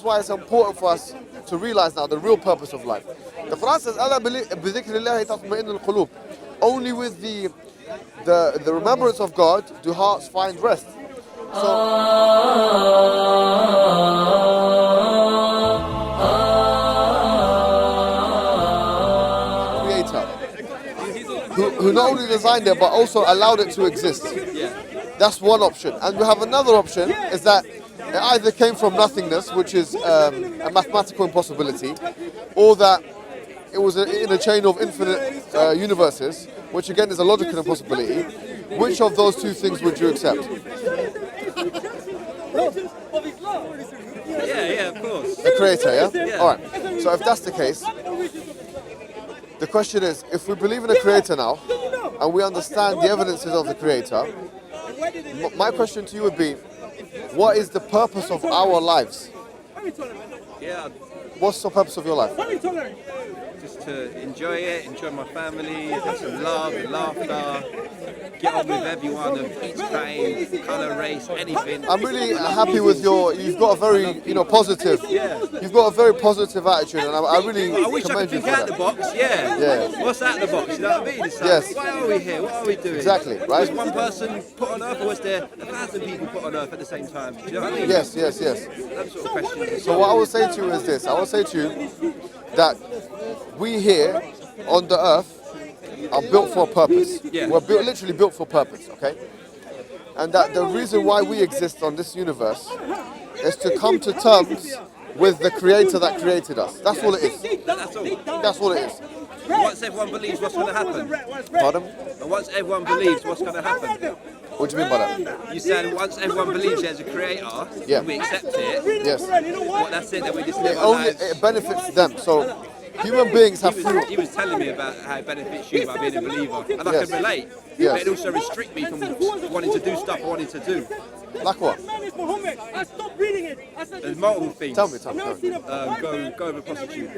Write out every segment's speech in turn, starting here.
is why it's important for us to realize now the real purpose of life. The Quran says, "Ala بِذِكْرِ اللَّهِ تَطْمَئِنُّ الْقُلُوبِ." Only with the remembrance of God do hearts find rest. Creator, who not only designed it but also allowed it to exist. That's one option. And we have another option, is that it either came from nothingness, which is a mathematical impossibility, or that it was in a chain of infinite universes, which again is a logical impossibility. Which of those two things would you accept? Yeah, of course. The creator, yeah? Yeah. All right. So if that's the case, the question is, if we believe in a creator now, and we understand the evidences of the creator, my question to you would be, what is the purpose of our lives? Yeah, What's the purpose of your life? just to enjoy it, enjoy my family, have some love and laughter, get on with everyone of each kind, colour, race, anything. I'm really happy with you've got a very, positive, you've got a very positive attitude, and I really I wish I could commend you think for out the that. box, What's out the box, you know what I mean? It's like, Yes. why are we here? What are we doing? Exactly, right? Was one person put on earth, or was there 1,000 people put on earth at the same time? Do you know what I mean? Yes. That sort of question. So what I will say to you is this. I will say to you that we here on the earth are built for a purpose. Yeah. We're literally built for purpose, okay? And that the reason why we exist on this universe is to come to terms with the creator that created us. That's all it is. That's all. That's all it is. Once everyone believes what's going to happen. Pardon? And once everyone believes what's going to happen. What do you mean by that? You said once everyone believes there's a creator, Yeah. we accept it. Yes. Well, that's it, then we just live our Only lives. it benefits them. So human beings have free. He was telling me about how it benefits you by being a believer, and I Yes. can relate. Yes. But it also restricts me from wanting to do stuff I wanted to do. Like what? Mohammed, I stopped reading it. There's multiple things. Tell me. Go with a prostitute,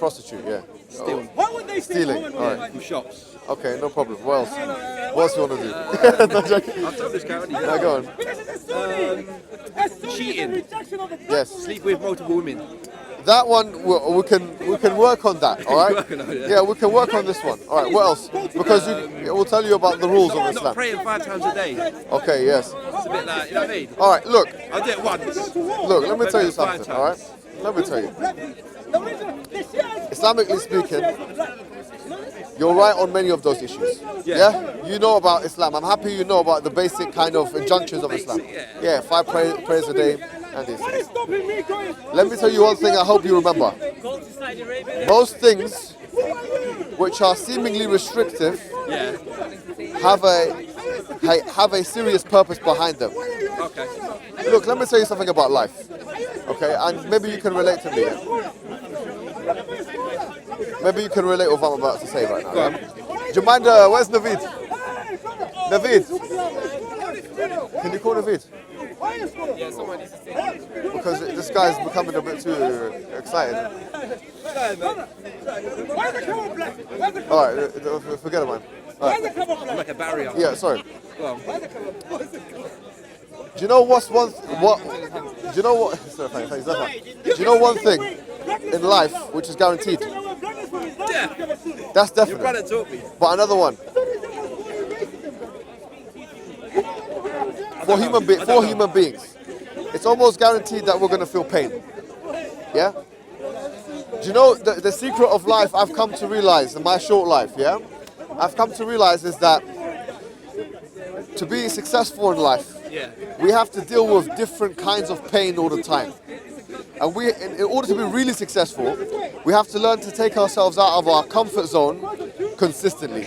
Prostitute, yeah. steal Why would they say Stealing, Muhammad? all right. from shops. Okay, no problem. What else? What else do you want to do? No joking. I've told this guy already. No, go on. Cheating. Yes. Sleep with multiple women. That one we can work on that. All right. Working on it, Yeah, we can work on this one. All right. What else? Because it will tell you about the rules of Not Islam. praying 5 times a day. Okay. Yes. It's a bit like, you know what I mean? All right. Look. I do it once. Look. Let me tell you Maybe 5 something. All right. times. Let me tell you. Islamically speaking, you're right on many of those issues. Yeah. You know about Islam. I'm happy you know about the basic kind of injunctions of Islam. Yeah. 5 prayers a day and these things. Let me tell you one thing I hope you remember. Most things which are seemingly restrictive Yeah. have a serious purpose behind them. Okay. Look, let me tell you something about life. Okay, and maybe you can relate to me. Yeah? Maybe you can relate with what I'm about to say right now. Yeah? Do you mind, where's Naveed? Naveed? Can you call Naveed? Yeah, someone needs to say. Because this guy's becoming a bit too excited. Alright, forget about him. Alright. I'm like a barrier. Yeah, sorry. Go on. Do you know what's one? What? Do you know what? Sorry, thanks. Do you know one thing in life which is guaranteed? Yeah. That's Your brother definite. taught me. But another one. For human beings, it's almost guaranteed that we're going to feel pain. Yeah. Do you know the secret of life? I've come to realize in my short life. Yeah. I've come to realize is that to be successful in life, we have to deal with different kinds of pain all the time. And in order to be really successful, we have to learn to take ourselves out of our comfort zone consistently.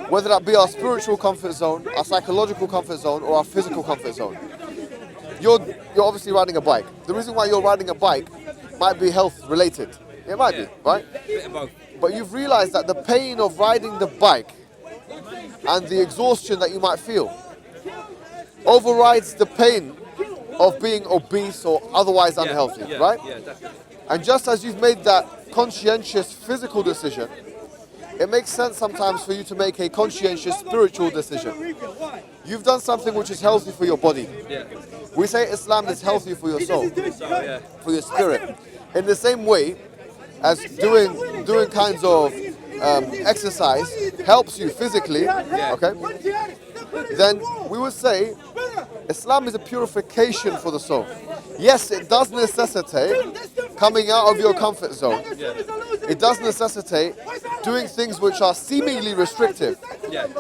Whether that be our spiritual comfort zone, our psychological comfort zone, or our physical comfort zone. You're obviously riding a bike. The reason why you're riding a bike might be health related. It might be, right? Bit of both. But you've realized that the pain of riding the bike and the exhaustion that you might feel overrides the pain of being obese or otherwise unhealthy, right? Yeah, definitely. And just as you've made that conscientious physical decision it makes sense sometimes for you to make a conscientious spiritual decision. You've done something which is healthy for your body. Yeah. We say Islam is healthy for your soul, So, yeah. for your spirit. In the same way as doing kinds of exercise helps you physically, okay? Then we would say Islam is a purification for the soul. Yes, it does necessitate coming out of your comfort zone. It does necessitate doing things which are seemingly restrictive,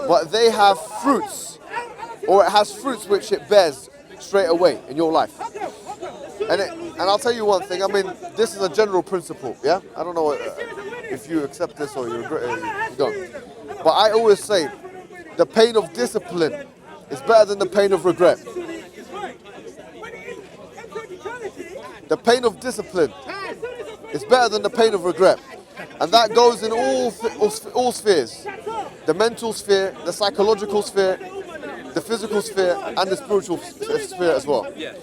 but they have fruits, or it has fruits which it bears straight away in your life. And I'll tell you one thing, I mean, this is a general principle, yeah? I don't know if you accept this or you don't. But I always say, the pain of discipline is better than the pain of regret. The pain of discipline is better than the pain of regret. And that goes in all spheres. The mental sphere, the psychological sphere, the physical sphere, and the spiritual sphere as well. Yeah.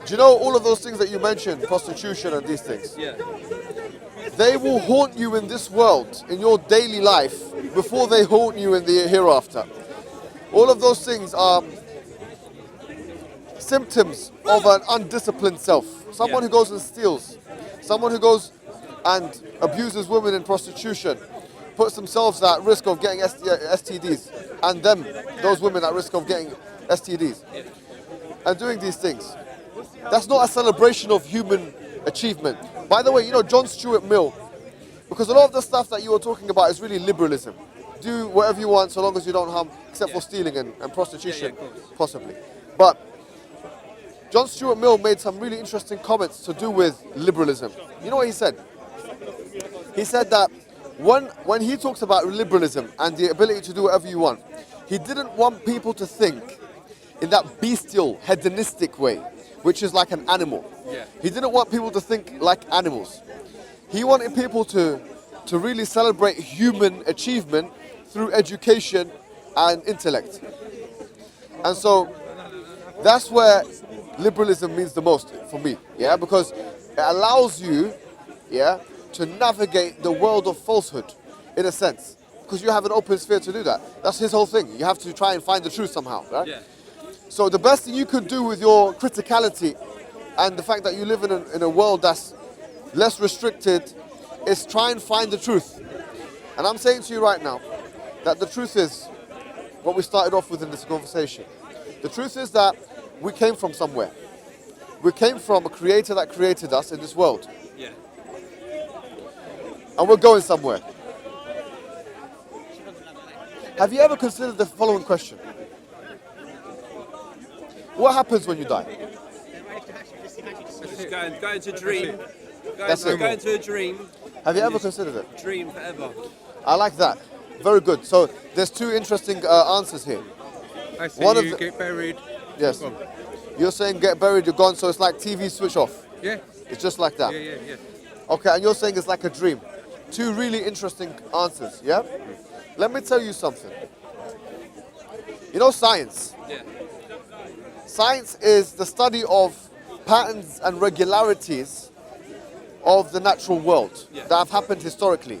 Do you know all of those things that you mentioned, prostitution and these things? Yeah. They will haunt you in this world, in your daily life, before they haunt you in the hereafter. All of those things are symptoms of an undisciplined self. Someone who goes and steals, someone who goes and abuses women in prostitution, puts themselves at risk of getting STDs, and those women at risk of getting STDs, and doing these things. That's not a celebration of human achievement. By the way, you know, John Stuart Mill, because a lot of the stuff that you were talking about is really liberalism. Do whatever you want so long as you don't harm, except for stealing and prostitution, possibly. But John Stuart Mill made some really interesting comments to do with liberalism. You know what he said? He said that when he talks about liberalism and the ability to do whatever you want, he didn't want people to think in that bestial, hedonistic way, which is like an animal. Yeah. He didn't want people to think like animals. He wanted people to really celebrate human achievement through education and intellect. And so that's where liberalism means the most for me, yeah, because it allows you, yeah, to navigate the world of falsehood, in a sense, because you have an open sphere to do that. That's his whole thing. You have to try and find the truth somehow, right? Yeah. So the best thing you could do with your criticality and the fact that you live in a world that's less restricted is try and find the truth. And I'm saying to you right now that the truth is what we started off with in this conversation. The truth is that we came from somewhere. We came from a creator that created us in this world. Yeah. And we're going somewhere. Have you ever considered the following question? What happens when you die? Just going to dream. That's it. Going to a dream. Have you ever considered it? Dream forever. I like that. Very good. So there's two interesting answers here. I say One of you the- get buried. Yes. Gone. You're saying get buried, you're gone, so it's like TV switch off. Yeah. It's just like that. Yeah. Okay, and you're saying it's like a dream. Two really interesting answers, yeah? Let me tell you something. You know science? Yeah. Science is the study of patterns and regularities of the natural world that have happened historically.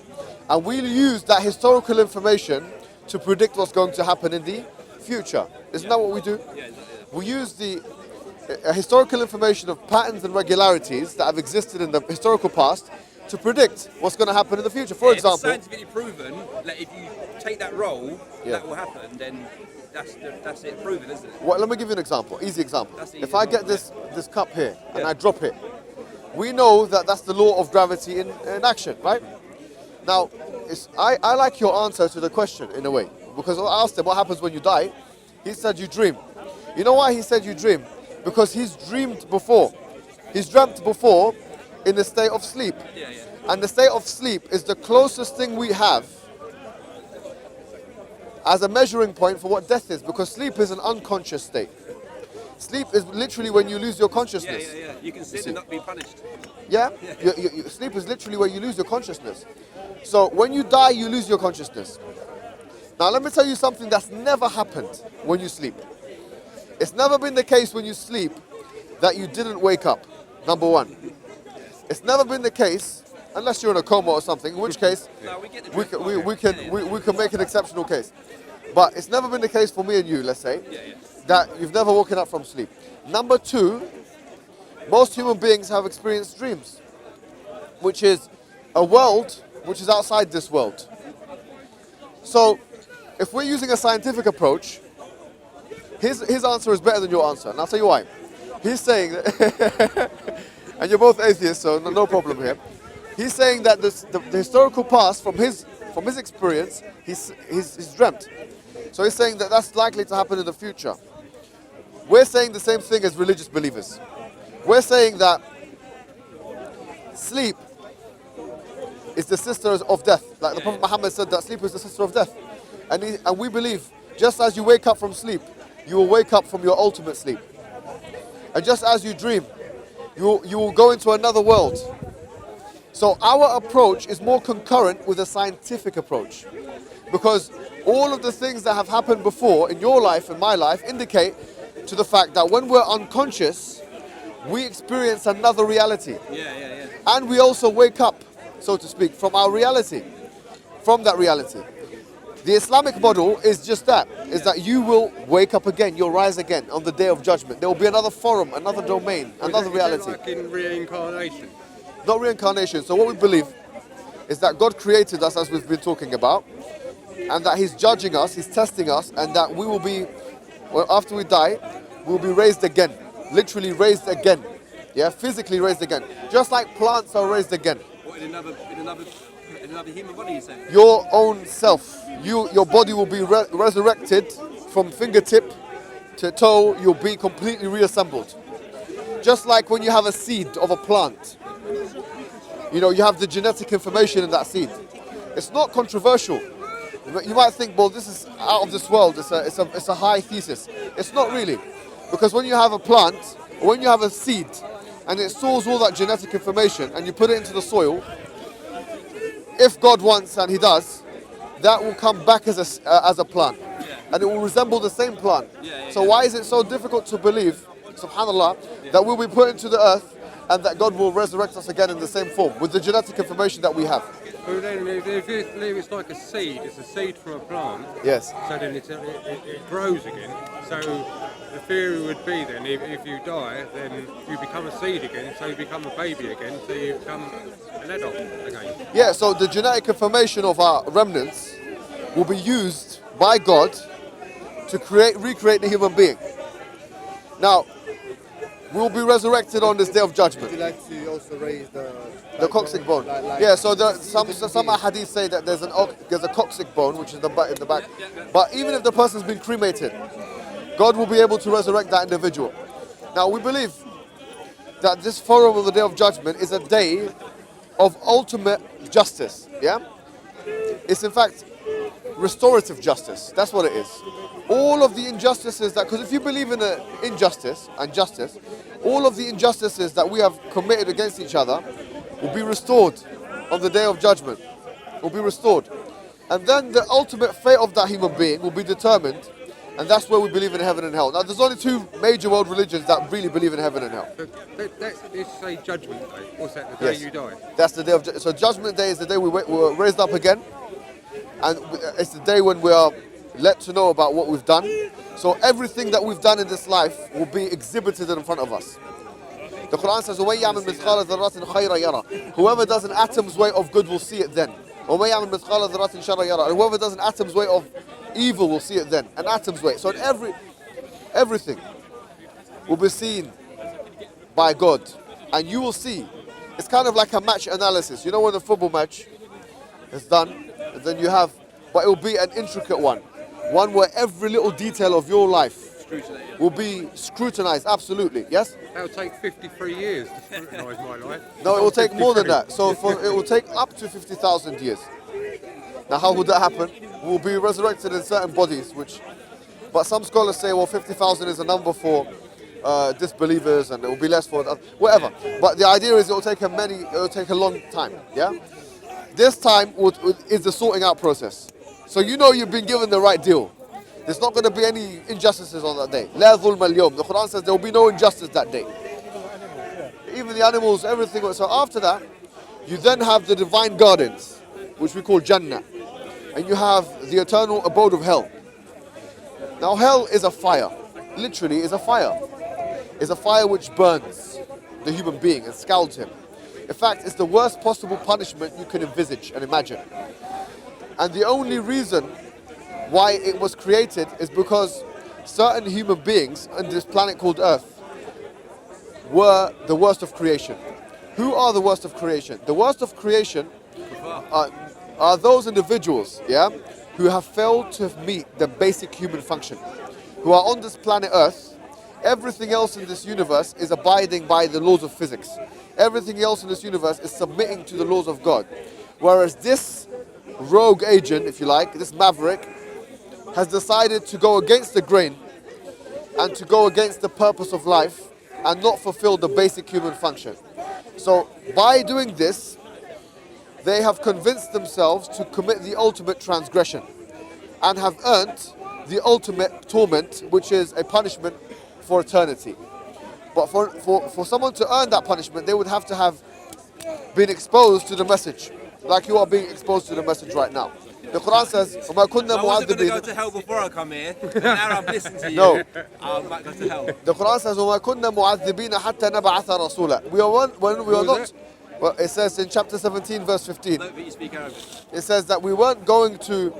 And we'll use that historical information to predict what's going to happen in the future. Isn't that what we do? Yeah. We use the historical information of patterns and regularities that have existed in the historical past to predict what's going to happen in the future. For If it's example, scientifically proven, like if you take that role, Yeah. that will happen. Then that's it proven, isn't it? let me give you an example, easy example. That's the If easy I get example, this cup here and Yeah. I drop it, we know that that's the law of gravity in action, right? Now, I like your answer to the question in a way, because I asked him what happens when you die. He said you dream. You know why he said you dream? Because he's dreamed before. He's dreamt before in the state of sleep. Yeah. And the state of sleep is the closest thing we have as a measuring point for what death is, because sleep is an unconscious state. Sleep is literally when you lose your consciousness. Yeah. You can sin and not be punished. Yeah? Sleep is literally where you lose your consciousness. So when you die, you lose your consciousness. Now let me tell you something that's never happened when you sleep. It's never been the case when you sleep that you didn't wake up, number one. It's never been the case unless you're in a coma or something, in which case No, we get the we drift. can make an exceptional case. But it's never been the case for me and you, let's say, that you've never woken up from sleep. Number two, most human beings have experienced dreams, which is a world which is outside this world. So, if we're using a scientific approach, his answer is better than your answer, and I'll tell you why. He's saying that, and you're both atheists, so no problem here. He's saying that the historical past, from his experience, he's dreamt. So he's saying that that's likely to happen in the future. We're saying the same thing as religious believers. We're saying that sleep is the sister of death. Like the Prophet Mohammed said that sleep is the sister of death. And we believe, just as you wake up from sleep, you will wake up from your ultimate sleep. And just as you dream, you will go into another world. So our approach is more concurrent with a scientific approach. Because all of the things that have happened before in your life and my life indicate to the fact that when we're unconscious, we experience another reality. And we also wake up, so to speak, from our reality, from that reality. The Islamic model is just that, is that you will wake up again, you'll rise again on the Day of Judgment. There will be another forum, another domain, another reality. Like in reincarnation? Not reincarnation. So what we believe is that God created us, as we've been talking about, and that He's judging us, He's testing us, and that we will be, well, after we die, we'll be raised again. Literally raised again. Yeah, physically raised again. Just like plants are raised again. What, in another human body, you say? Your own self. Your body will be resurrected from fingertip to toe. You'll be completely reassembled. Just like when you have a seed of a plant. You know, you have the genetic information in that seed. It's not controversial. You might think, well, this is out of this world. It's a high thesis. It's not really. Because when you have a plant, or when you have a seed, and it stores all that genetic information, and you put it into the soil, if God wants, and He does, that will come back as a plant. And it will resemble the same plant. So why is it so difficult to believe, subhanAllah, that we'll be put into the earth and that God will resurrect us again in the same form, with the genetic information that we have? Well, then, if you believe it's like a seed, it's a seed from a plant. Yes. So then it grows again. So the theory would be then, if you die, then you become a seed again, so you become a baby again, so you become an adult again. Yeah, so the genetic information of our remnants will be used by God to recreate the human being. Now, we'll be resurrected on this Day of Judgment. Would you like to also raise the coccyx bone? Yeah, so some hadiths say that there's a coccyx bone, which is in the back. But even if the person's been cremated, God will be able to resurrect that individual. Now, we believe that this forum of the Day of Judgment is a day of ultimate justice. Yeah? It's in fact restorative justice. That's what it is. All of the injustices that, because if you believe in injustice and justice, all of the injustices that we have committed against each other will be restored on the Day of Judgment. Will be restored. And then the ultimate fate of that human being will be determined, and that's where we believe in heaven and hell. Now, there's only two major world religions that really believe in heaven and hell. Let's say Judgment Day. What's that, the day you die? That's the day of so Judgment Day is the day we're raised up again, and it's the day when we are let to know about what we've done. So everything that we've done in this life will be exhibited in front of us. The Quran says, whoever does an atom's weight of good will see it then. And whoever does an atom's weight of evil will see it then. An atom's weight. So everything will be seen by God. And you will see. It's kind of like a match analysis. You know when the football match is done, and then you have, but it will be an intricate one. One where every little detail of your life will be scrutinized, absolutely, yes? That'll take 53 years to scrutinise my life. No, it will take more than that. So it will take up to 50,000 years. Now, how would that happen? We'll be resurrected in certain bodies, but some scholars say, well, 50,000 is a number for disbelievers, and it will be less for whatever. But the idea is it will take a long time, yeah? This time is the sorting out process. So you know you've been given the right deal. There's not going to be any injustices on that day. La dhulma al-yawm. The Quran says there will be no injustice that day. Even the animals, everything. So after that, You then have the divine gardens, which we call Jannah. And you have the eternal abode of hell. Now hell is a fire. Literally is a fire. It's a fire which burns the human being and scalds him. In fact, it's the worst possible punishment you can envisage and imagine. And the only reason why it was created is because certain human beings on this planet called Earth were the worst of creation. Who are the worst of creation? The worst of creation are those individuals, who have failed to meet the basic human function, who are on this planet Earth. Everything else in this universe is abiding by the laws of physics. Everything else in this universe is submitting to the laws of God. Whereas this rogue agent, if you like, this maverick, has decided to go against the grain and to go against the purpose of life and not fulfill the basic human function. So by doing this, they have convinced themselves to commit the ultimate transgression and have earned the ultimate torment, which is a punishment for eternity. But for someone to earn that punishment, they would have to have been exposed to the message, like you are being exposed to the message right now. The Quran says, وَمَا كُنَّا I wasn't going to go مُعَذِّبِينَ. to hell before I come here. Now I've listened to you. No. I might go to hell. The Quran says, وَمَا كُنَّا مُعَذِّبِينَ حَتَّى نَبْعَثَ رَسُولًا. We are not. Well, it says in chapter 17, verse 15. I don't think you speak Arabic. It says that we weren't going to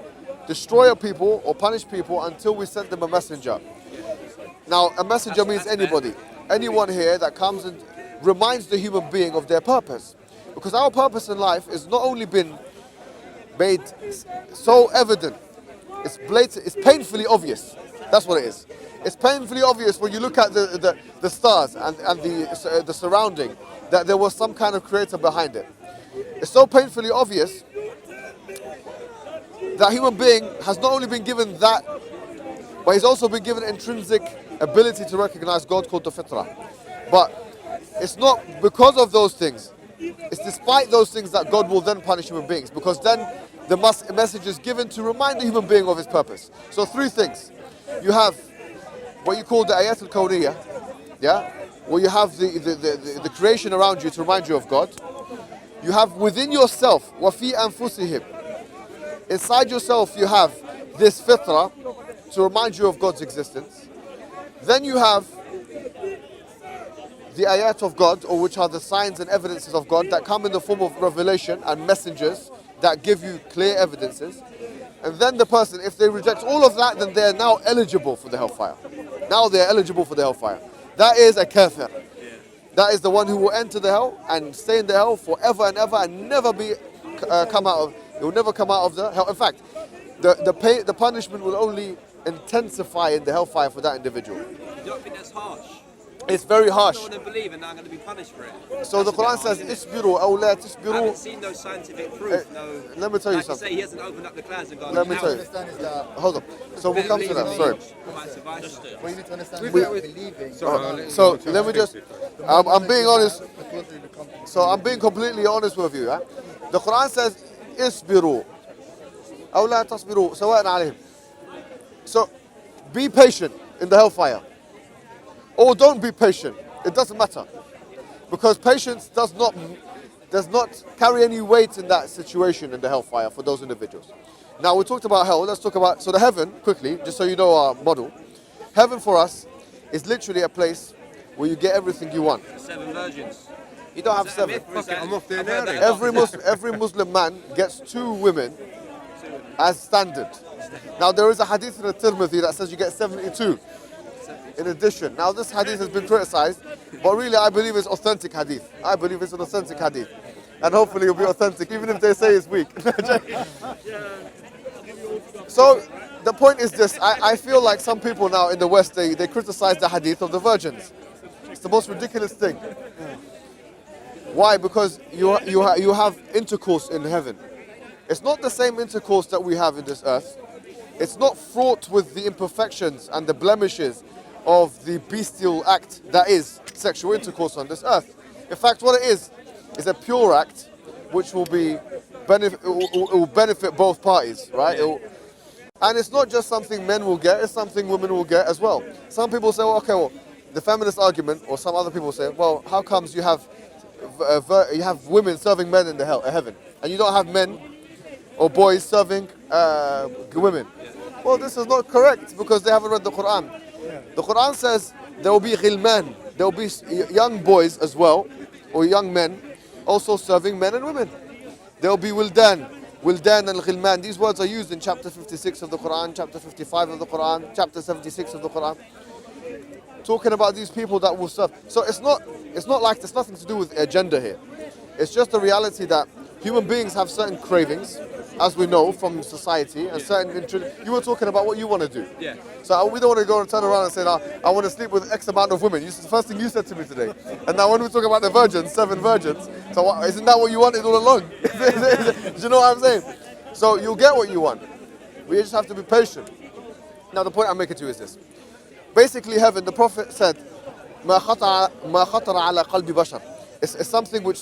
destroy a people or punish people until we sent them a messenger. Now, a messenger means anybody. Anyone here that comes and reminds the human being of their purpose. Because our purpose in life has not only been made so evident, it's blatant, it's painfully obvious. That's what it is. It's painfully obvious when you look at the stars and the surrounding, that there was some kind of creator behind it. It's so painfully obvious that human being has not only been given that, but he's also been given intrinsic ability to recognize God called the fitrah. But it's not because of those things. It's despite those things that God will then punish human beings, because then the message is given to remind the human being of his purpose. So three things. You have what you call the ayat al-kawniyah, where you have the creation around you to remind you of God. You have within yourself, وَفِي أَنفُسِهِمْ. Inside yourself you have this fitrah to remind you of God's existence. Then you have the ayat of God, or which are the signs and evidences of God that come in the form of revelation and messengers that give you clear evidences. And then the person, if they reject all of that, then they are now eligible for the hellfire. Now they are eligible for the hellfire. That is a kafir. That is the one who will enter the hell and stay in the hell forever and ever and never come out of. It will never come out of the hell. In fact, the punishment will only intensify in the hellfire for that individual. You don't think that's harsh? It's very harsh. I don't want to believe and now I'm going to be punished for it. So the Quran says, "Isbiru aw la I tasbiru." haven't seen no scientific proof. Let me tell you like something. Say, he hasn't opened up the clouds and gone. Let me tell you. Understand is that Hold on. So we'll come to that. Sorry. what you need to understand is We- that believing. So let me just. I'm being honest. Because of the company. So I'm being completely honest with you. The Quran says, "Isbiru aw la tasbiru, sawa'an alayhim." So be patient in the hellfire, or don't be patient. It doesn't matter, because patience does not carry any weight in that situation in the hellfire for those individuals. Now we talked about hell. Let's talk about the heaven quickly, just so you know our model. Heaven for us is literally a place where you get everything you want. 7 virgins. You don't have Is that a 7. myth or is that- I'm off there I've heard now that then. Every Muslim man gets 2 women as standard. Now there is a hadith in the Tirmidhi that says you get 72 in addition. Now this hadith has been criticized, but really I believe it's authentic hadith. I believe it's an authentic hadith. And hopefully it'll be authentic, even if they say it's weak. So the point is this, I feel like some people now in the West, they criticize the hadith of the virgins. It's the most ridiculous thing. Why? Because you have intercourse in heaven. It's not the same intercourse that we have in this earth. It's not fraught with the imperfections and the blemishes of the bestial act that is sexual intercourse on this earth. In fact, what it is a pure act which will benefit both parties, right? And it's not just something men will get, it's something women will get as well. Some people say, well, okay, well, the feminist argument, or some other people say, well, how comes you have you have women serving men in the heaven, and you don't have men or boys serving women. Well, this is not correct because they haven't read the Quran. The Quran says there will be ghilman, there will be young boys as well, or young men, also serving men and women. There will be wildan and ghilman. These words are used in chapter 56 of the Quran, chapter 55 of the Quran, chapter 76 of the Quran, talking about these people that will serve. So it's not like there's nothing to do with gender here. It's just the reality that human beings have certain cravings, as we know from society, and certain. You were talking about what you want to do. Yeah. So we don't want to go and turn around and say, I want to sleep with X amount of women. The first thing you said to me today. And now when we talk about the virgins, 7 virgins, so isn't that what you wanted all along? Do you know what I'm saying? So you'll get what you want. We just have to be patient. Now the point I'm making to you is this. Basically heaven, the Prophet said, ما خطر على قلب بشر. It's something which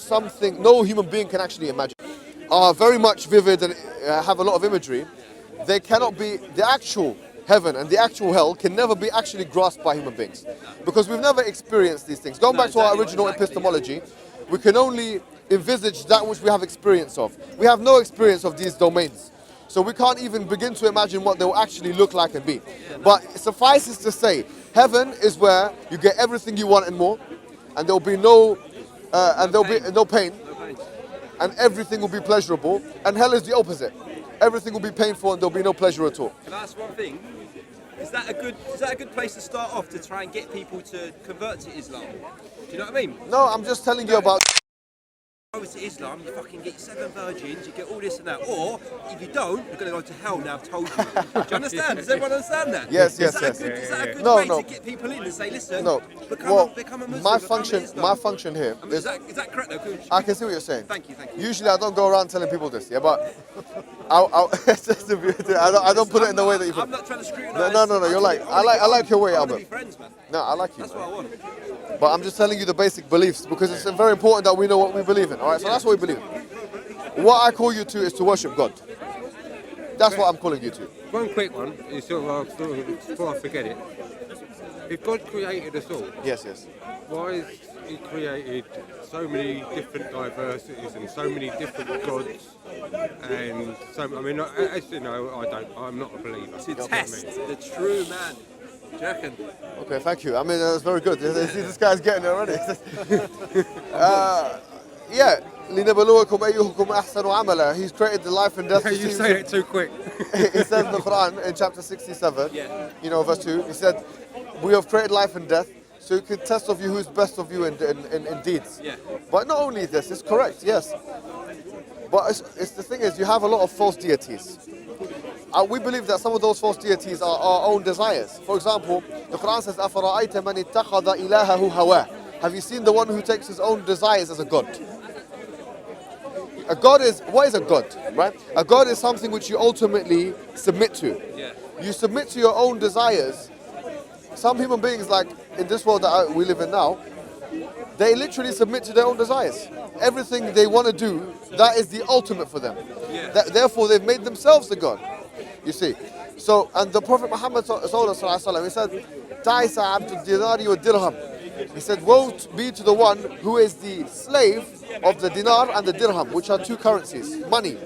no human being can actually imagine. Are very much vivid and have a lot of imagery. They cannot be, the actual heaven and the actual hell can never be actually grasped by human beings. Because we've never experienced these things. Going back to our original epistemology, we can only envisage that which we have experience of. We have no experience of these domains. So we can't even begin to imagine what they will actually look like and be. But it suffices to say, heaven is where you get everything you want and more, and there will be no pain, and everything will be pleasurable. And hell is the opposite. Everything will be painful and there will be no pleasure at all. Can I ask one thing? Is that a good place to start off to try and get people to convert to Islam? Do you know what I mean? No, I'm just telling you about. Over to Islam, you fucking get 7 virgins, you get all this and that. Or if you don't, you're going to go to hell. Now I've told you. Do you understand? Does everyone understand that? Yes. Is that a good way to get people in and say, listen, become a Muslim? My function here is that correct though? I can see what you're saying. Thank you. Usually I don't go around telling people this, but I don't put it in the way that you put it. I'm not trying to scrutinise. No. You're like I like your way, I Albert. be friends, man. No, I like you. That's what I want. But I'm just telling you the basic beliefs because it's very important that we know what we believe in. All right, so that's what we believe in. What I call you to is to worship God. That's what I'm calling you to. One quick one, is sort of, before I forget it. If God created us all, Yes. why has He created so many different diversities and so many different gods? And so, I mean, as you know, I'm not a believer. To test the true man. Do you reckon? Okay, thank you. I mean, that's very good. You see, this guy's getting it already. Yeah. لِنَبْلُوَكُمْ أَيُّهُكُمْ أَحْسَنُ عَمَلًا. He's created the life and death. You say it too quick. He said in the Quran in chapter 67, verse 2, he said, we have created life and death, so you can test of you who's best of you in deeds. Yeah. But not only this, it's correct, yes. But it's the thing is, you have a lot of false deities. We believe that some of those false deities are our own desires. For example, the Quran says, أَفَرَأَيْتَ مَنِ اتَّخَذَ إِلَهَهُ هَوَاهُ. Have you seen the one who takes his own desires as a god? What is a god, right? A god is something which you ultimately submit to. Yeah. You submit to your own desires. Some human beings, like in this world that we live in now, they literally submit to their own desires. Everything they want to do, that is the ultimate for them. Yeah. Therefore, they've made themselves the god. You see. So, and the Prophet Muhammad he said, "Ta'isa abdul dinari wa dirham." He said, woe be to the one who is the slave of the dinar and the dirham, which are 2 currencies, money.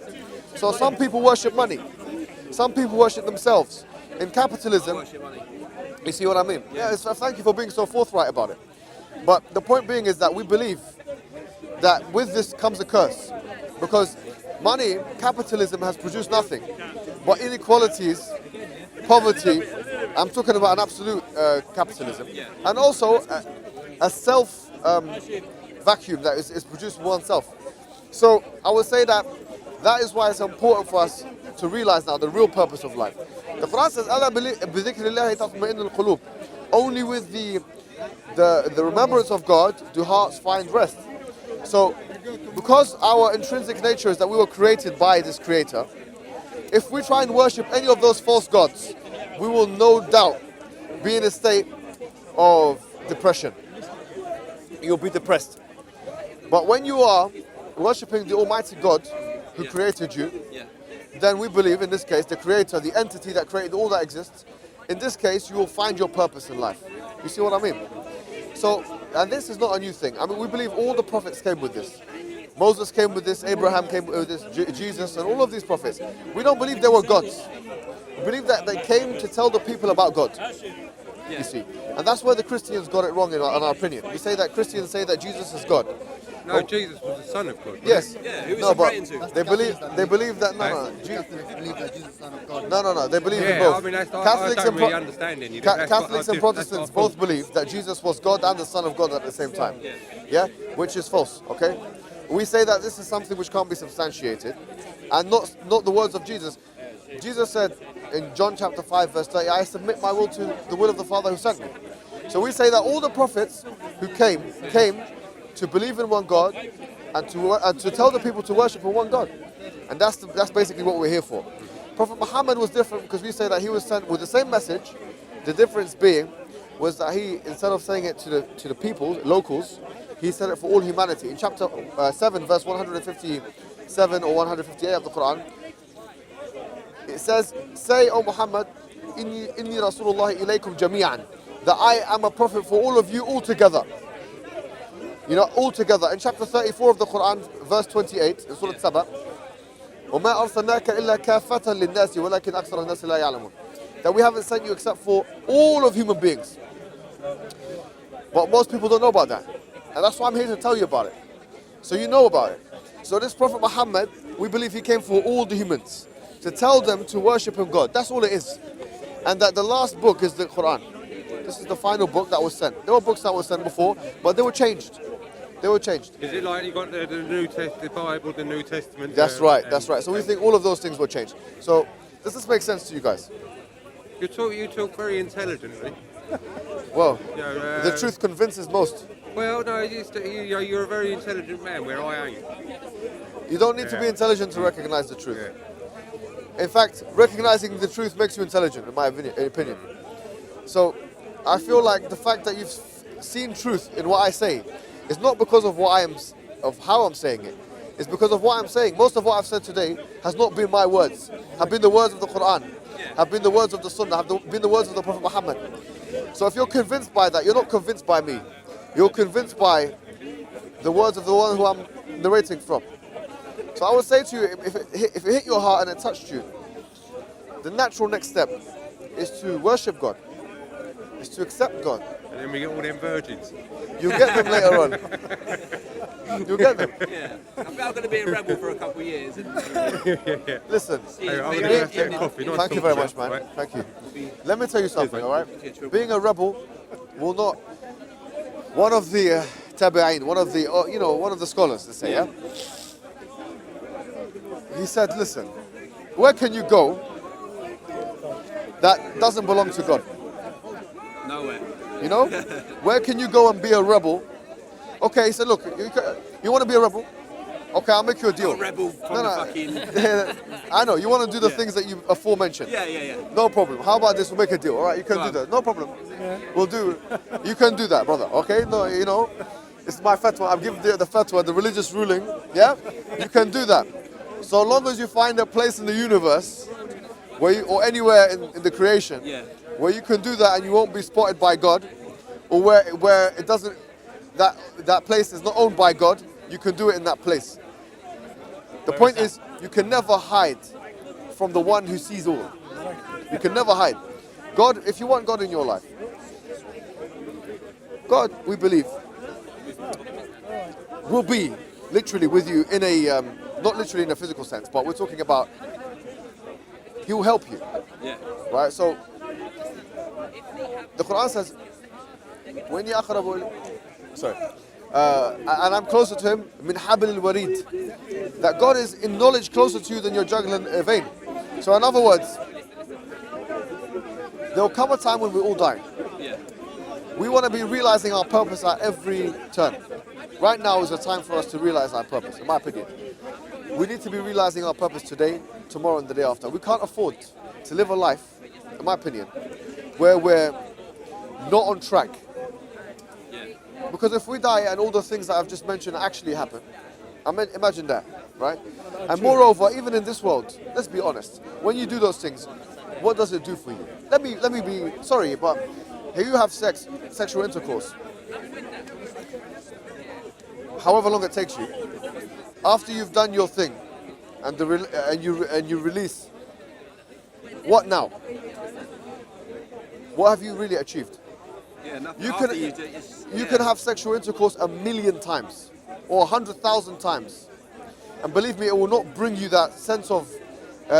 So some people worship money. Some people worship themselves. In capitalism, you see what I mean? Yeah, thank you for being so forthright about it. But the point being is that we believe that with this comes a curse. Because money, capitalism has produced nothing. But inequalities, poverty, I'm talking about an absolute capitalism. And also a self vacuum that is produced oneself. So I would say that is why it's important for us to realize now the real purpose of life. The Quran says, "Ala بِذِكْرِ اللَّهِ تَطْمَئِنُّ الْقُلُوبِ." Only with the remembrance of God do hearts find rest. So because our intrinsic nature is that we were created by this creator, if we try and worship any of those false gods, we will no doubt be in a state of depression. You'll be depressed. But when you are worshipping the Almighty God who created you, then we believe in this case the creator, the entity that created all that exists, in this case you will find your purpose in life. You see what I mean? So and this is not a new thing. I mean, we believe all the prophets came with this. Moses came with this, Abraham came with this, Jesus, and all of these prophets. We don't believe they were gods. We believe that they came to tell the people about God. You see, and that's where the Christians got it wrong in our opinion. We say that Christians say that Jesus is God. No, Jesus was the Son of God. Yes. Yeah, who was No, he but praying to? they believe that Catholics believe that Jesus is the Son of God. no. They believe in Yeah, both. I mean, that's, I Catholics don't and really understand any. That's Catholics and what Protestants I both thought. believe that Jesus was God and the Son of God at the same time. Yeah, which is false. Okay, we say that this is something which can't be substantiated, and not the words of Jesus. Jesus said in John chapter 5 verse 30, "I submit my will to the will of the Father who sent me." So we say that all the prophets who came to believe in one God and to tell the people to worship in one God, and that's basically what we're here for. Prophet Muhammad was different because we say that he was sent with the same message. The difference being was that he, instead of saying it to the people, locals, he said it for all humanity. In chapter 7 verse 157 or 158 of the Quran, it says, "Say, O Muhammad, inni Rasulullah ilaykum jami'an, that I am a prophet for all of you all together." You know, all together. In chapter 34 of the Quran, verse 28, in Surah Saba, وَمَا أَرْسَلْنَاكَ إِلَّا كَافَّةً لِلنَّاسِ وَلَكِنْ أَكْثَرَ النَّاسِ لَا يَعْلَمُونَ. That we haven't sent you except for all of human beings. But most people don't know about that. And that's why I'm here to tell you about it. So you know about it. So this Prophet Muhammad, we believe he came for all the humans, to tell them to worship in God. That's all it is. And that the last book is the Quran. This is the final book that was sent. There were books that were sent before, but they were changed. They were changed. Is it like you got the New the Bible, the New Testament? That's right. That's right. So we think all of those things were changed. So does this make sense to you guys? You talk very intelligently. Well, You know, the truth convinces most. Well, no, you're a very intelligent man, where I ain't. You don't need to be intelligent to recognize the truth. In fact, recognizing the truth makes you intelligent, in my opinion. So I feel like the fact that you've seen truth in what I say is not because of of how I'm saying it. It's because of what I'm saying. Most of what I've said today has not been my words, have been the words of the Quran, have been the words of the Sunnah, have been the words of the Prophet Muhammad. So if you're convinced by that, you're not convinced by me. You're convinced by the words of the one who I'm narrating from. So I would say to you, if it hit your heart and it touched you, the natural next step is to worship God, is to accept God. And then we get all them virgins. You'll get them later on. You'll get them. Yeah, I think I'm going to be a rebel for a couple of years. And, Listen, Hey, I'm going to have a coffee. Nice thank you talk very to much, man. Right. Thank you. Let me tell you something, all right? Being a rebel will not. One of the tabi'in, one of the scholars, let's say, yeah. He said, "Listen, where can you go that doesn't belong to God? nowhere. You know, where can you go and be a rebel?" Okay, he said, "Look, you want to be a rebel? Okay, I'll make you a deal." A rebel from the fucking... I know, you want to do the things that you aforementioned. Yeah. No problem. How about this? We'll make a deal. All right, you can do that. No problem. We'll do. You can do that, brother. Okay? No, you know, it's my fatwa. I'm giving the fatwa, the religious ruling. Yeah? You can do that. So long as you find a place in the universe, or anywhere in the creation, where you can do that and you won't be spotted by God, or where it doesn't, that place is not owned by God, you can do it in that place. The point is, you can never hide from the one who sees all. You can never hide. God, if you want God in your life, God, we believe, will be literally with you in a, not literally in a physical sense, but we're talking about, He will help you. Yeah. Right? So, the Quran says, when and I'm closer to Him, min habil al-warid, that God is in knowledge closer to you than your jugular vein. So in other words, there will come a time when we all die. Yeah. We want to be realizing our purpose at every turn. Right now is a time for us to realize our purpose, in my opinion. We need to be realizing our purpose today, tomorrow, and the day after. We can't afford to live a life, in my opinion, where we're not on track. Because if we die and all the things that I've just mentioned actually happen, imagine that, right? And moreover, even in this world, let's be honest, when you do those things, what does it do for you? Let me be sorry, but here you have sexual intercourse. however long it takes you, after you've done your thing, and you release, what now? What have you really achieved? Yeah, nothing You after can you do it, it's- you yeah. can have sexual intercourse 1,000,000 times or 100,000 times, and believe me, it will not bring you that sense of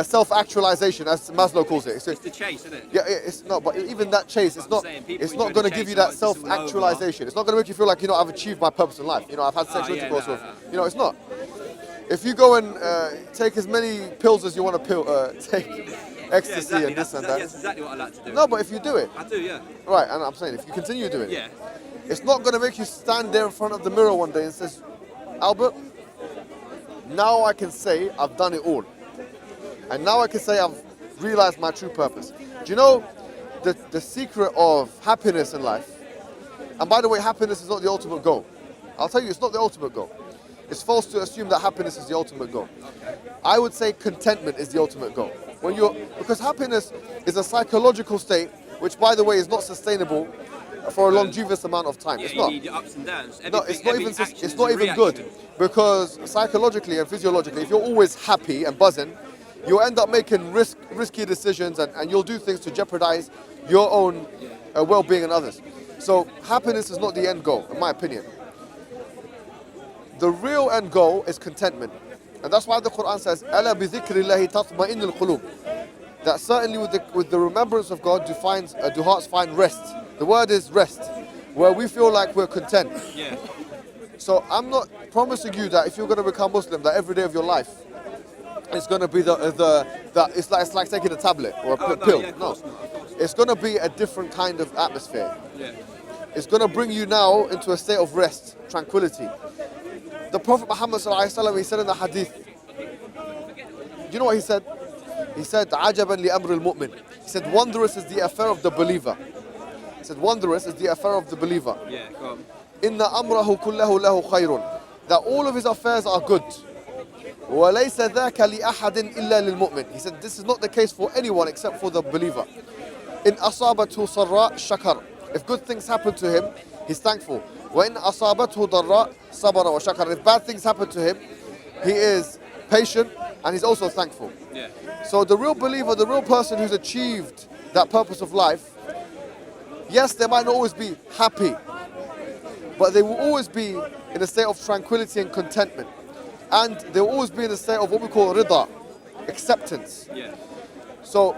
self-actualization, as Maslow calls it. It's the chase, isn't it? Yeah, it's not. But even that chase, it's I'm not. saying, people It's enjoy not going to the give you chase that and like, it's all over. self-actualization. It's not going to make you feel like, I've achieved my purpose in life. I've had sexual yeah, intercourse no, with. no. It's not. If you go and take as many pills as you want to take, Yeah, ecstasy exactly. and this and that. That's exactly what I like to do. No, but if you do it, I do, yeah. right, and I'm saying if you continue doing it, Yeah. it's not going to make you stand there in front of the mirror one day and says, Albert, now I can say I've done it all. And now I can say I've realized my true purpose. Do you know the secret of happiness in life? And by the way, happiness is not the ultimate goal. I'll tell you, it's not the ultimate goal. It's false to assume that happiness is the ultimate goal. I would say contentment is the ultimate goal. Because happiness is a psychological state, which by the way is not sustainable for a longevous amount of time. Yeah, It's you not. need your ups and downs. No, Everything- it's not every even. action It's is not a even good, reaction. because psychologically and physiologically, if you're always happy and buzzing, you'll end up making risky decisions, and you'll do things to jeopardize your own well-being and others. So happiness is not the end goal, in my opinion. The real end goal is contentment, and that's why the Quran says, "Ala bi dhikrillahi tatma'innul qulub." That certainly with the remembrance of God, do hearts find rest. The word is rest, where we feel like we're content. Yeah. So I'm not promising you that if you're going to become Muslim, that every day of your life it's going to be it's like taking a tablet or a Oh, pill. yeah, of No, course not, of course not. it's going to be a different kind of atmosphere. Yeah. It's going to bring you now into a state of rest, tranquility. The Prophet Muhammad ﷺ, he said in the hadith, do you know what he said? He said, "Ajaban li amr al-mu'min." He said, "Wondrous is the affair of the believer." He said, "Wondrous is the affair of the believer. Yeah, go on. Inna amrahu kullahu lahu khayrun." That all of his affairs are good. وَلَيْسَ ذَاكَ لِأَحَدٍ إِلَّا لِلْمُؤْمِنِ. He said, this is not the case for anyone except for the believer. إِنْ أَصَابَتْهُ صَرَّاء شَكَرَ. If good things happen to him, he's thankful. وَإِنْ أَصَابَتْهُ ضَرَّاء صَبَرَ وَشَكَرَ. If bad things happen to him, he is patient and he's also thankful. Yeah. So the real believer, the real person who's achieved that purpose of life, yes, they might not always be happy, but they will always be in a state of tranquility and contentment. And they will always be in a state of what we call rida, acceptance. Yeah. So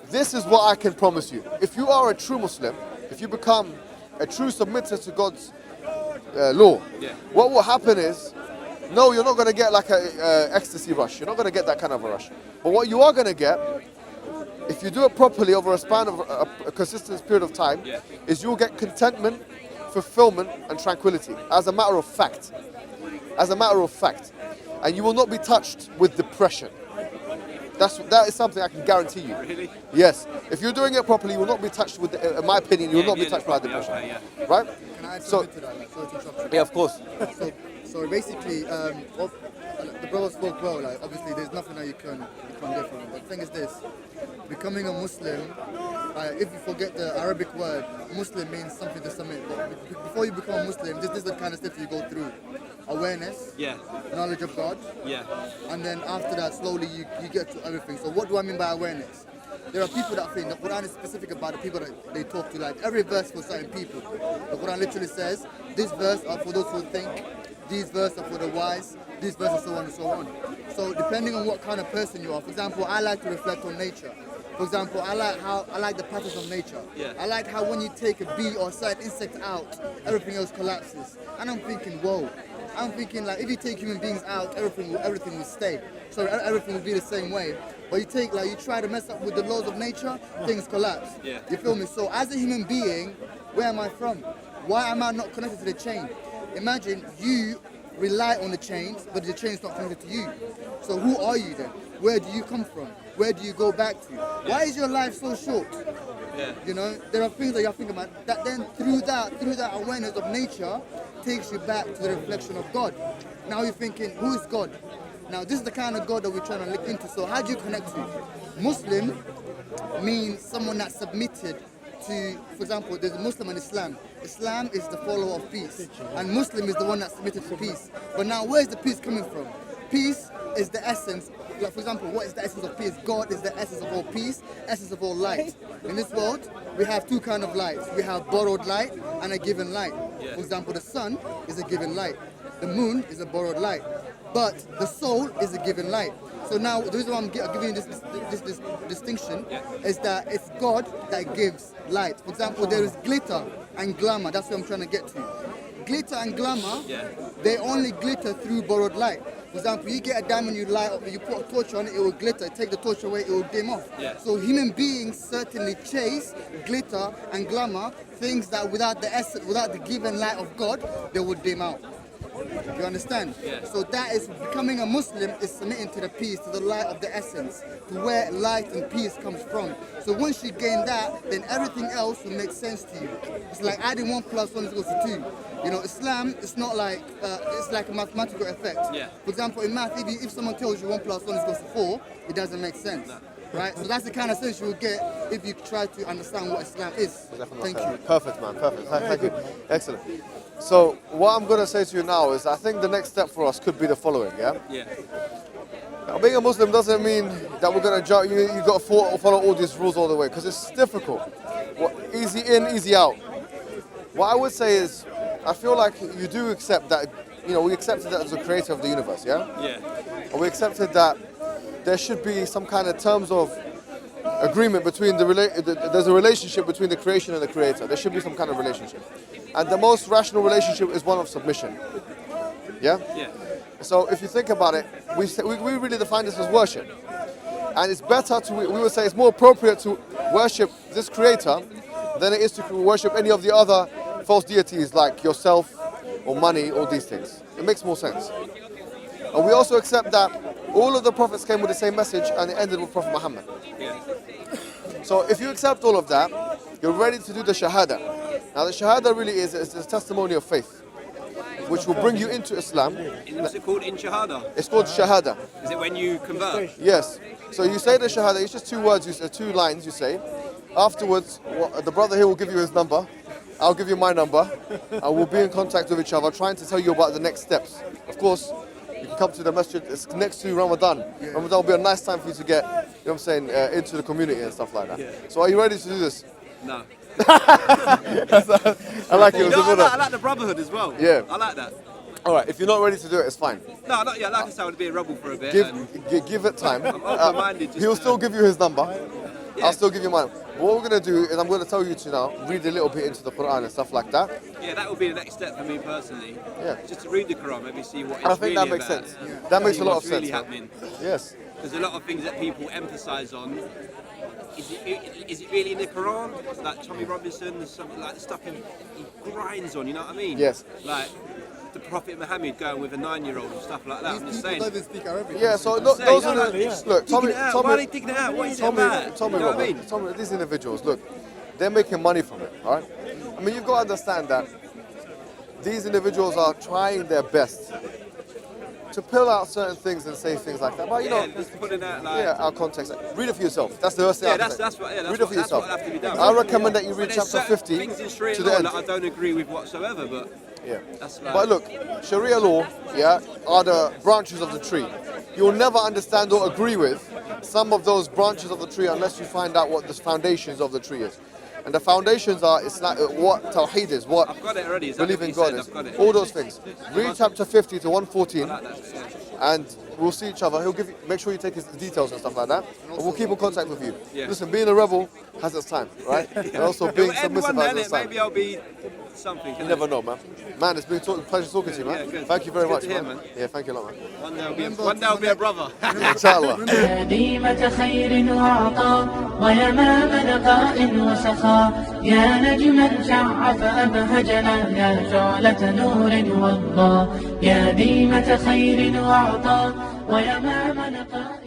this is what I can promise you. If you are a true Muslim, if you become a true submitter to God's law, Yeah. what will happen is, no, you're not going to get like a ecstasy rush. You're not going to get that kind of a rush. But what you are going to get, if you do it properly over a span of a consistent period of time, Yeah. is you'll get contentment, fulfillment, and tranquility. As a matter of fact. As a matter of fact. And you will not be touched with depression. That is something I can guarantee you. Really? Yes. If you're doing it properly, you will not be touched with, in my opinion, you will not be touched by depression. Okay, yeah. Right? Can I add So, something to that? Like, sorry to interrupt you. yeah, of course. So basically, the brother spoke well. Like, obviously, there's nothing that you can get from it. But the thing is this: becoming a Muslim, if you forget the Arabic word, Muslim means something to submit. But before you become a Muslim, this is the kind of steps you go through: awareness, Yeah. knowledge of God, Yeah. and then after that, slowly you get to everything. So what do I mean by awareness? There are people that think the Quran is specific about the people that they talk to. Like every verse for certain people. The Quran literally says, this verse are for those who think, these verses are for the wise, these verses so on and so on. So depending on what kind of person you are, for example, I like to reflect on nature. For example, I like the patterns of nature. Yeah. I like how when you take a bee or a certain insect out, everything else collapses. And I'm thinking, whoa. I'm thinking like if you take human beings out, everything will stay. So everything will be the same way. But you try to mess up with the laws of nature, things collapse. Yeah. You feel me? So as a human being, where am I from? Why am I not connected to the chain? Imagine you rely on the chains, but the chain's not connected to you. So who are you then? Where do you come from? Where do you go back to? Why is your life so short? Yeah. You know, there are things that you have to think about. That then through that awareness of nature takes you back to the reflection of God. Now you're thinking, who is God? Now this is the kind of God that we're trying to look into. So how do you connect to? Muslim means someone that's submitted to, for example, there's a Muslim and Islam. Islam is the follower of peace, and Muslim is the one that's submitted to peace. But now, where is the peace coming from? Peace is the essence. Like, for example, what is the essence of peace? God is the essence of all peace, essence of all light. In this world, we have two kinds of lights. We have borrowed light and a given light. For example, the sun is a given light. The moon is a borrowed light. But the soul is a given light. So now, the reason why I'm giving you this distinction is that it's God that gives light. For example, there is glitter and glamour. That's what I'm trying to get to. Glitter and glamour, they only glitter through borrowed light. For example, you get a diamond, you light up, you put a torch on it, it will glitter. Take the torch away, it will dim off. So human beings certainly chase glitter and glamour, things that without the essence, without the given light of God, they would dim out. You understand? So that is becoming a Muslim is submitting to the peace, to the light of the essence, to where light and peace comes from. So once you gain that, then everything else will make sense to you. It's like adding 1 + 1 equals 2. You know, Islam, it's not like, it's like a mathematical effect. For example, in math, if someone tells you 1 + 1 equals 4, it doesn't make sense. Right? So that's the kind of sense you will get if you try to understand what Islam is. Thank you. Perfect, man. Perfect. Thank you. Excellent. So what I'm going to say to you now is I think the next step for us could be the following, yeah? Now, being a Muslim doesn't mean that we're going to jump, you got to follow all these rules all the way, because it's difficult. Easy in, easy out. What I would say is, I feel like you do accept that, you know, we accepted that as the creator of the universe, yeah? And we accepted that there should be some kind of terms of agreement between there's a relationship between the creation and the creator. There should be some kind of relationship. And the most rational relationship is one of submission. Yeah? So if you think about it, we really define this as worship. And it's better to, we would say it's more appropriate to worship this creator than it is to worship any of the other false deities like yourself or money or these things. It makes more sense. And we also accept that all of the prophets came with the same message and it ended with Prophet Mohammed. So if you accept all of that, you're ready to do the Shahada. Now the Shahada really is a testimony of faith, which will bring you into Islam. Is it called in Shahada? It's called Shahada. Is it when you convert? Yes. So you say the Shahada, it's just 2 words, 2 lines you say. Afterwards, the brother here will give you his number. I'll give you my number. And we'll be in contact with each other, trying to tell you about the next steps. Of course, you can come to the masjid, it's next to Ramadan. Ramadan will be a nice time for you to get, you know what I'm saying, into the community and stuff like that. So are you ready to do this? No. I like it. I like the brotherhood as well. Yeah. I like that. All right, if you're not ready to do it, it's fine. No, like I said, I would be a rebel for a bit. Give it time. I'm open-minded. He'll still give you his number. I'll still give you mine. What we're going to do is I'm going to tell you to now read a little bit into the Quran and stuff like that. Yeah, that would be the next step for me personally. Yeah. Just to read the Quran, maybe see what it's I think really that makes about. sense. That makes a lot of Really sense. happening. Yes. There's a lot of things that people emphasise on. Is it really in the Quran? Like Tommy Robinson, something like the stuff he grinds on, you know what I mean? Yes. Like the Prophet Muhammad going with a 9-year-old and stuff like that. I'm just saying. People don't even speak Arabic. Yeah, so look, those are the... Look, Tommy... Why are they digging it out? What is it about? Tommy, you know what I mean? Tommy, these individuals, look, they're making money from it, all right? I mean, you've got to understand that these individuals are trying their best to pull out certain things and say things like that. But, you know... just putting out like... Yeah, our context. Read it for yourself. That's the first thing I that's what read it for yourself. That's what have to be done. I recommend that you read But chapter there's 50 things in Sharia to the law end. that I don't agree with whatsoever, but... Yeah. That's like, But look, Sharia law, yeah, are the branches of the tree. You'll never understand or agree with some of those branches of the tree unless you find out what the foundations of the tree is. And the foundations are what Tawheed is, what I've got it already. Is believe that in what God you is. said? I've got it. All those things. Read chapter 50 to 114, I like that. and we'll see each other. He'll give you, make sure you take his details and stuff like that. And we'll keep in contact with you. Yeah. Listen, being a rebel has its time, right? And also being submissive has its time. Maybe I'll be something. You never know, man. Man, it's been a pleasure talking to you, man. Yeah, good. Thank you very much, Good to hear, man. man. Yeah, thank you a lot, man. One day I'll be a brother. Inshallah. يا ديمة خير وعطاء ويمام نقاء وسخاء يا نجما شع فأبهجنا يا شعلة نور وضاء يا ديمة خير وعطاء ويمام نقاء